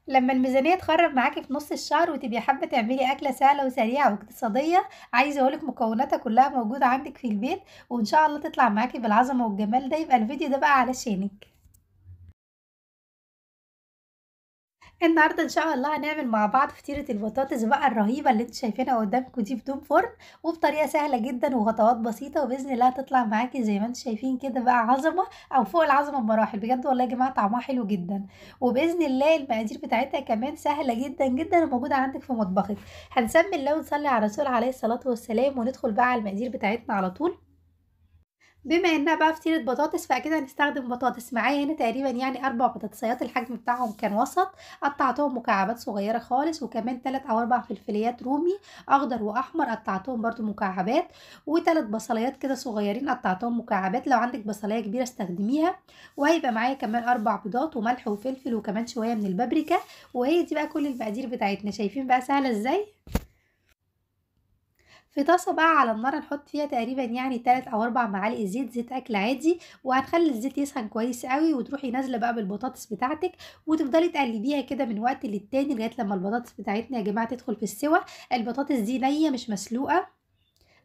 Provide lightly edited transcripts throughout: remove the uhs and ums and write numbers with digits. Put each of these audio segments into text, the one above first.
لما الميزانية تخرب معاكي في نص الشهر وتبقي حابة تعملي أكلة سهلة وسريعة واقتصادية، عايزة أقولك مكوناتها كلها موجودة عندك في البيت، وإن شاء الله تطلع معاكي بالعظمة والجمال ده، يبقى الفيديو ده بقى علشانك. النهارده ان شاء الله هنعمل مع بعض فطيرة البطاطس بقى الرهيبة اللي انتوا شايفينها قدامكم دي بدون فرن، وبطريقة سهلة جدا وخطوات بسيطة، وبإذن الله هتطلع معاكي زي ما انتوا شايفين كده بقى عظمة او فوق العظمة بمراحل. بجد والله يا جماعة طعمها حلو جدا، وبإذن الله المقادير بتاعتها كمان سهلة جدا جدا وموجودة عندك في مطبخك. هنسمي الله ونصلي على الرسول عليه الصلاة والسلام، وندخل بقى على المقادير بتاعتنا على طول. بما انها بقى فطيرة بطاطس فاكيد هنستخدم بطاطس. معايا هنا تقريبا يعني 4 بطاطسيات، الحجم بتاعهم كان وسط، قطعتهم مكعبات صغيرة خالص، وكمان 3 او 4 فلفليات رومي اخضر واحمر قطعتهم برضو مكعبات، و3 بصليات كده صغيرين قطعتهم مكعبات، لو عندك بصلاية كبيرة استخدميها. وهيبقى معايا كمان 4 بيضات وملح وفلفل وكمان شوية من البابريكا. وهي دي بقى كل المقادير بتاعتنا، شايفين بقى سهلة ازاي. في طاسة بقى على النار هنحط فيها تقريبا يعني 3 او 4 معالق زيت، زيت اكل عادي، وهنخلي الزيت يسخن كويس قوي، وتروحي نازلة بقى بالبطاطس بتاعتك، وتفضلي تقلبيها كده من وقت للتاني لغاية لما البطاطس بتاعتنا يا جماعة تدخل في السوا. البطاطس دي نية مش مسلوقة،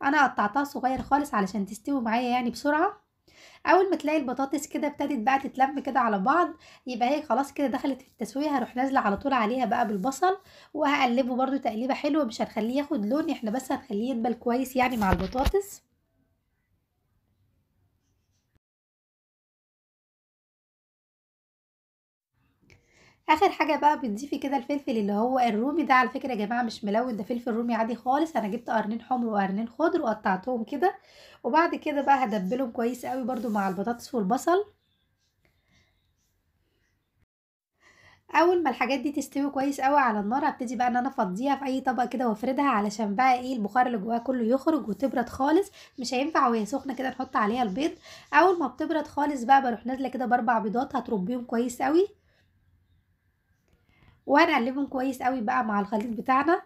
انا قطعتها صغير خالص علشان تستوي معايا يعني بسرعة. اول ما تلاقي البطاطس كده ابتدت بقى تتلم كده على بعض، يبقى هي خلاص كده دخلت في التسويه، هروح نازله على طول عليها بقى بالبصل، وهقلبه برضو تقليبه حلوه، مش هنخليه ياخد لون، احنا بس هنخليه يدبل كويس يعني مع البطاطس. اخر حاجه بقى بتضيفي كده الفلفل اللي هو الرومي ده، على فكره يا جماعه مش ملون، ده فلفل رومي عادي خالص، انا جبت قرنين حمر وقرنين خضر وقطعتهم كده. وبعد كده بقى هدبلهم كويس قوي برضو مع البطاطس والبصل. اول ما الحاجات دي تستوي كويس قوي على النار، هبتدي بقى ان انا افضيها في اي طبق كده وافردها، علشان بقى ايه البخار اللي جواها كله يخرج وتبرد خالص. مش هينفع وهي سخنه كده نحط عليها البيض. اول ما بتبرد خالص بقى بروح نازله كده ب4 بيضات، هتربيهم كويس قوي، وهنقلبهم كويس قوي بقى مع الخليط بتاعنا.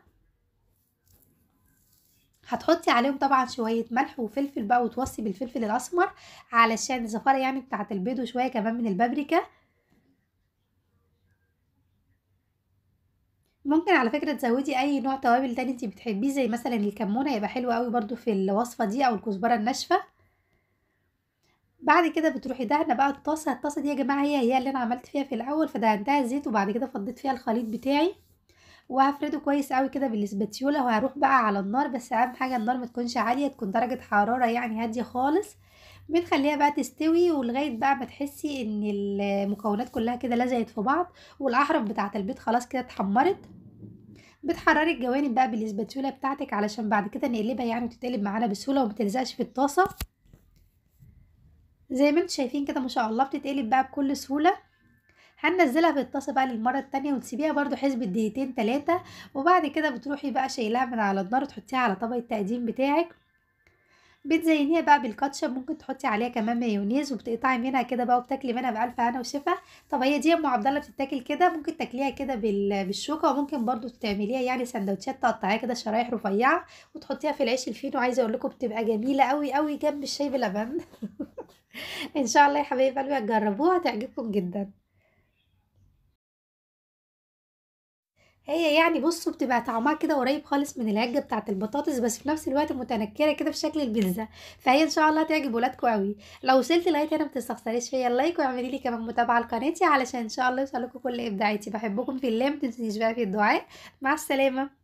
هتحطي عليهم طبعا شويه ملح وفلفل بقى، وتوصي بالفلفل الاسمر علشان الزفاره يعني بتاعه البيض، وشويه كمان من البابريكا. ممكن على فكرة تزودي اي نوع توابل تاني انتي بتحبيه، زي مثلا الكمون هيبقى حلو قوي برضو في الوصفة دي، او الكزبرة الناشفة. بعد كده بتروحي دهنه بقى الطاسة دي يا جماعة، هي اللي انا عملت فيها في الاول، فدهنتها زيت وبعد كده فضيت فيها الخليط بتاعي، وهفرده كويس قوي كده بالاسباتيولا، وهروح بقى على النار، بس اهم حاجة النار ما تكونش عالية، تكون درجة حرارة يعني هادية خالص. بنخليها بقى تستوي، ولغاية بقى ما تحسي ان المكونات كلها كده لزقت في بعض، والاحرف بتاعة البيض خلاص كده اتحمرت. بتحرري الجوانب بقى بالاسباتيولا بتاعتك علشان بعد كده نقلبها يعني وتتقلب معانا بسهوله وما تلزقش في الطاسه. زي ما انتم شايفين كده ما شاء الله بتتقلب بقى بكل سهوله. هننزلها في الطاسه بقى للمره التانية، وتسيبيها برضو حسبة دقيقتين 3، وبعد كده بتروحي بقى شايلاها من على النار وتحطيها على طبق التقديم بتاعك. بتزينيها بقى بالكاتشب، ممكن تحطي عليها كمان مايونيز، وبتقطعي منها كده بقى وبتاكلي منها بألف هنا وشفا. طب هي دي يا ام عبد الله بتتاكل كده، ممكن تاكليها كده بالشوكه، وممكن برضو تعمليها يعني سندوتشات، تقطعيها كده شرايح رفيعه وتحطيها في العيش الفينو، عايزه اقول لكم بتبقى جميله قوي قوي جنب الشاي بلبن. ان شاء الله يا حبايب قلبي هتجربوها هتعجبكم جدا. هي يعني بصوا بتبقى طعمها كده قريب خالص من العجة بتاعة البطاطس، بس في نفس الوقت متنكرة كده في شكل البيتزا، فهي ان شاء الله تعجب ولادكم قوي. لو وصلت لغاية هنا متستخسريش فيا اللايك، واعملي لي كمان متابعة لقناتي علشان ان شاء الله يوصلكوا كل ابداعاتي. بحبكم في الله، متنسيش بقى في الدعاء. مع السلامة.